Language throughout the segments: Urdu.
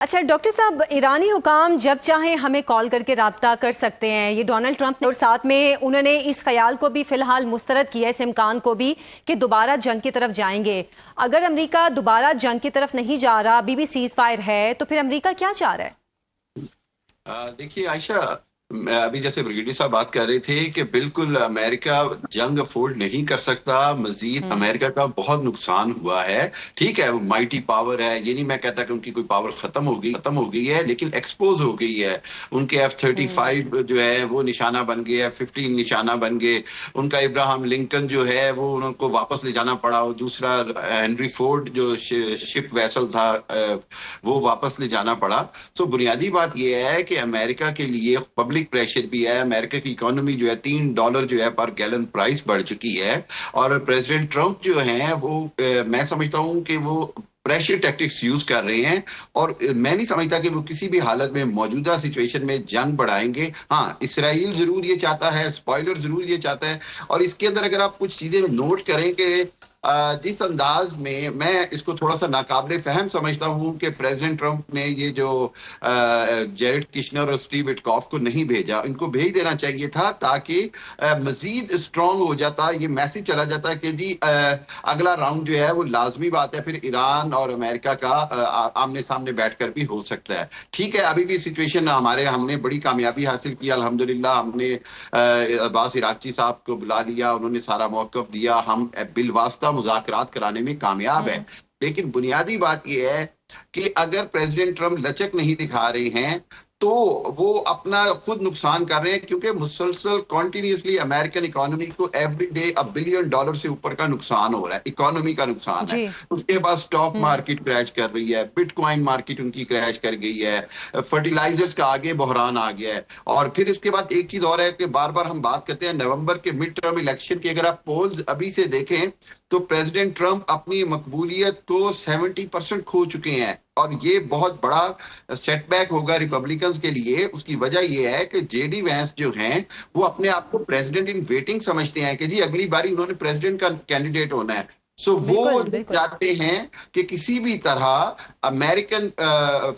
اچھا ڈاکٹر صاحب، ایرانی حکام جب چاہیں ہمیں کال کر کے رابطہ کر سکتے ہیں، یہ ڈونلڈ ٹرمپ نے، اور ساتھ میں انہوں نے اس خیال کو بھی فی الحال مسترد کیا، اس امکان کو بھی کہ دوبارہ جنگ کی طرف جائیں گے۔ اگر امریکہ دوبارہ جنگ کی طرف نہیں جا رہا، ابھی بھی سیز فائر ہے، تو پھر امریکہ کیا چاہ رہا ہے؟ دیکھیے عائشہ، ابھی جیسے بریگیڈیئر صاحب بات کر رہے تھے کہ بالکل امریکہ جنگ افورڈ نہیں کر سکتا، مزید امریکہ کا بہت نقصان ہوا ہے۔ ٹھیک ہے، وہ مائٹی پاور ہے، یہ نہیں میں کہتا کہ ان کی کوئی پاور ختم ہو گئی ہے، لیکن ایکسپوز ہو گئی ہے۔ ان کے F-35 جو ہے وہ نشانہ بن گئے، F-15 نشانہ بن گئے، ان کا ابراہم لنکن جو ہے وہ ان کو واپس لے جانا پڑا، اور دوسرا ہنری فورڈ جو شپ ویسل تھا وہ واپس لے جانا پڑا۔ سو بنیادی بات یہ ہے کہ امریکہ کے لیے پبلک پریشر بھی ہے، امریکہ کی اکانومی جو ہے $3 جو ہے پر گیلن پرائس بڑھ چکی ہے، اور پریزیڈنٹ ٹرمپ جو ہیں وہ میں سمجھتا ہوں کہ وہ پریشر ٹیکٹکس یوز کر رہے ہیں، اور میں نہیں سمجھتا کہ وہ کسی بھی حالت میں موجودہ سچویشن میں جنگ بڑھائیں گے۔ ہاں، اسرائیل ضرور یہ چاہتا ہے، اسپوائلر ضرور یہ چاہتا ہے، اور اس کے اندر اگر آپ کچھ چیزیں نوٹ کریں کہ جس انداز میں اس کو تھوڑا سا ناقابل فہم سمجھتا ہوں کہ پریزیڈنٹ ٹرمپ نے یہ جو جیرڈ کشنر اور اسٹیو وٹکاف کو نہیں بھیجا، ان کو بھیج دینا چاہیے تھا، تاکہ مزید اسٹرانگ ہو جاتا، یہ میسج چلا جاتا کہ جی اگلا راؤنڈ جو ہے وہ لازمی بات ہے، پھر ایران اور امریکہ کا آمنے سامنے بیٹھ کر بھی ہو سکتا ہے۔ ٹھیک ہے، ابھی بھی سچویشن ہم نے بڑی کامیابی حاصل کی الحمدللہ، ہم نے عباس عراقچی صاحب کو بلا لیا، انہوں نے سارا موقف دیا، ہم بالواسطہ مذاکرات کرانے میں کامیاب ہیں۔ لیکن بنیادی بات یہ ہے کہ اگر پریزیڈنٹ ٹرمپ لچک نہیں دکھا رہے ہیں تو وہ اپنا خود نقصان کر رہے ہیں، کیونکہ مسلسل کنٹینیوسلی امریکن اکانومی کو ایوری ڈے $1 بلین سے اوپر کا نقصان ہو رہا ہے، اکانومی کا نقصان ہے۔ اس کے بعد سٹاک مارکیٹ کریش کر رہی ہے، بٹ کوائن مارکیٹ ان کی کریش کر گئی ہے، فرٹیلائزرز کا آگے بحران آ گیا ہے، اور پھر اس کے بعد ایک چیز اور ہے کہ بار بار ہم بات کرتے ہیں نومبر کے مڈ ٹرم الیکشن کی، اگر آپ پولز ابھی سے دیکھیں تو پریزیڈنٹ ٹرمپ اپنی مقبولیت کو 70% کھو چکے ہیں، اور یہ بہت بڑا سیٹ بیک ہوگا ریپبلکنز کے لیے۔ اس کی وجہ یہ ہے کہ جے ڈی وینس جو ہیں وہ اپنے آپ کو پریزیڈنٹ ان ویٹنگ سمجھتے ہیں کہ جی اگلی باری انہوں نے پریزیڈنٹ کا کینڈیڈیٹ ہونا ہے۔ سو وہ چاہتے ہیں کہ کسی بھی طرح امریکن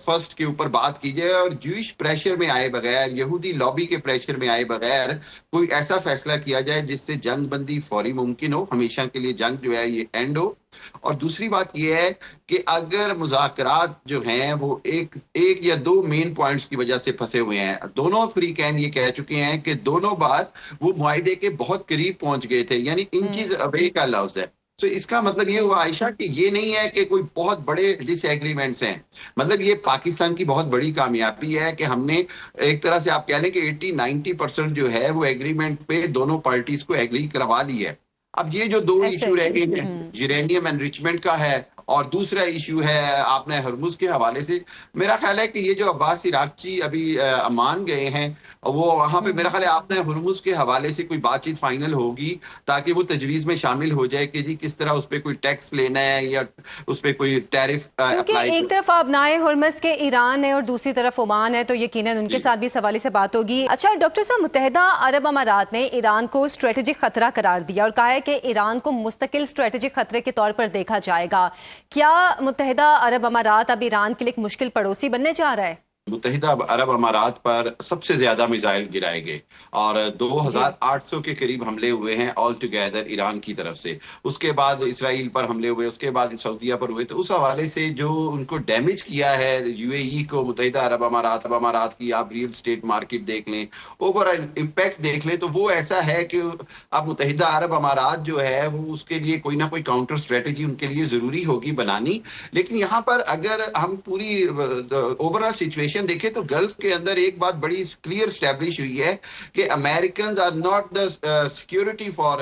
فرسٹ کے اوپر بات کی جائے، اور جوئش پریشر میں آئے بغیر، یہودی لابی کے پریشر میں آئے بغیر کوئی ایسا فیصلہ کیا جائے جس سے جنگ بندی فوری ممکن ہو، ہمیشہ کے لیے جنگ جو ہے یہ اینڈ ہو۔ اور دوسری بات یہ ہے کہ اگر مذاکرات جو ہیں وہ ایک یا دو مین پوائنٹس کی وجہ سے پھنسے ہوئے ہیں، دونوں فریقین یہ کہہ چکے ہیں کہ دونوں بار وہ معاہدے کے بہت قریب پہنچ گئے تھے، یعنی انچیز اوے کا لفظ ہے۔ تو اس کا مطلب یہ ہوا عائشہ کہ یہ نہیں ہے کہ کوئی بہت بڑے ڈس ایگریمنٹس ہیں، مطلب یہ پاکستان کی بہت بڑی کامیابی ہے کہ ہم نے ایک طرح سے آپ کہہ لیں کہ 80-90% جو ہے وہ ایگریمنٹ پہ دونوں پارٹیز کو ایگری کروا لی ہے۔ اب یہ جو دو ایشو رہ گئے ہیں، یورینیم انریچمنٹ کا ہے اور دوسرا ایشو ہے آپ نے ہرمز کے حوالے سے، میرا خیال ہے کہ یہ جو عباس عراقچی ابھی عمان گئے ہیں، وہ وہاں پہ میرا خیال ہے آپ نے ہرمز کے حوالے سے کوئی بات چیت فائنل ہوگی، تاکہ وہ تجویز میں شامل ہو جائے کہ جی کس طرح اس پہ کوئی ٹیکس لینا ہے یا اس پہ کوئی ٹیرف اپلائی۔ ایک طرف آبنائے ہرمز کے ایران ہے اور دوسری طرف عمان ہے، تو یقیناً ان کے ساتھ بھی اس حوالے سے بات ہوگی۔ اچھا ڈاکٹر صاحب، متحدہ عرب امارات نے ایران کو اسٹریٹجک خطرہ قرار دیا اور کہا ہے کہ ایران کو مستقل اسٹریٹجک خطرے کے طور پر دیکھا جائے گا۔ کیا متحدہ عرب امارات اب ایران کے لیے ایک مشکل پڑوسی بننے جا رہا ہے؟ متحدہ عرب امارات پر سب سے زیادہ میزائل گرائے گئے اور 2800 کے قریب حملے ہوئے ہیں آل ٹوگیدر ایران کی طرف سے۔ اس کے بعد اسرائیل پر حملے ہوئے، اس کے بعد سعودیہ پر ہوئے، تو اس حوالے سے جو ان کو ڈیمیج کیا ہے یو اے ای کو، متحدہ عرب امارات کی آپ ریل اسٹیٹ مارکیٹ دیکھ لیں، اوور امپیکٹ دیکھ لیں، تو وہ ایسا ہے کہ اب متحدہ عرب امارات جو ہے وہ اس کے لیے کوئی نہ کوئی کاؤنٹر اسٹریٹجی ان کے لیے ضروری ہوگی بنانی۔ لیکن یہاں پر اگر ہم پوری اوور آل سچویشن دیکھیں تو گلف کے اندر ایک بات بڑی کلیئر اسٹیبلش ہوئی ہے کہ Americans are not the security for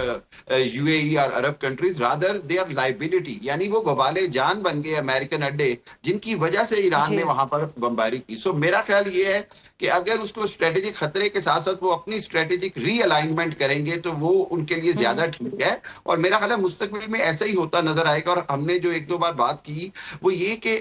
U A E اور عرب countries, rather they are liability, یعنی وہ وبال جان بن گئے امریکن اڈے، جن کی وجہ سے ایران نے وہاں پر بمباری کی۔ سو میرا خیال یہ ہے کہ اگر اس کو اسٹریٹجک خطرے کے ساتھ ساتھ وہ اپنی اسٹریٹجک ری الائنمنٹ کریں گے تو وہ ان کے لیے زیادہ ٹھیک ہے، اور میرا خیال ہے مستقبل میں ایسا ہی ہوتا نظر آئے گا۔ اور ہم نے جو ایک دو بار بات کی وہ یہ کہ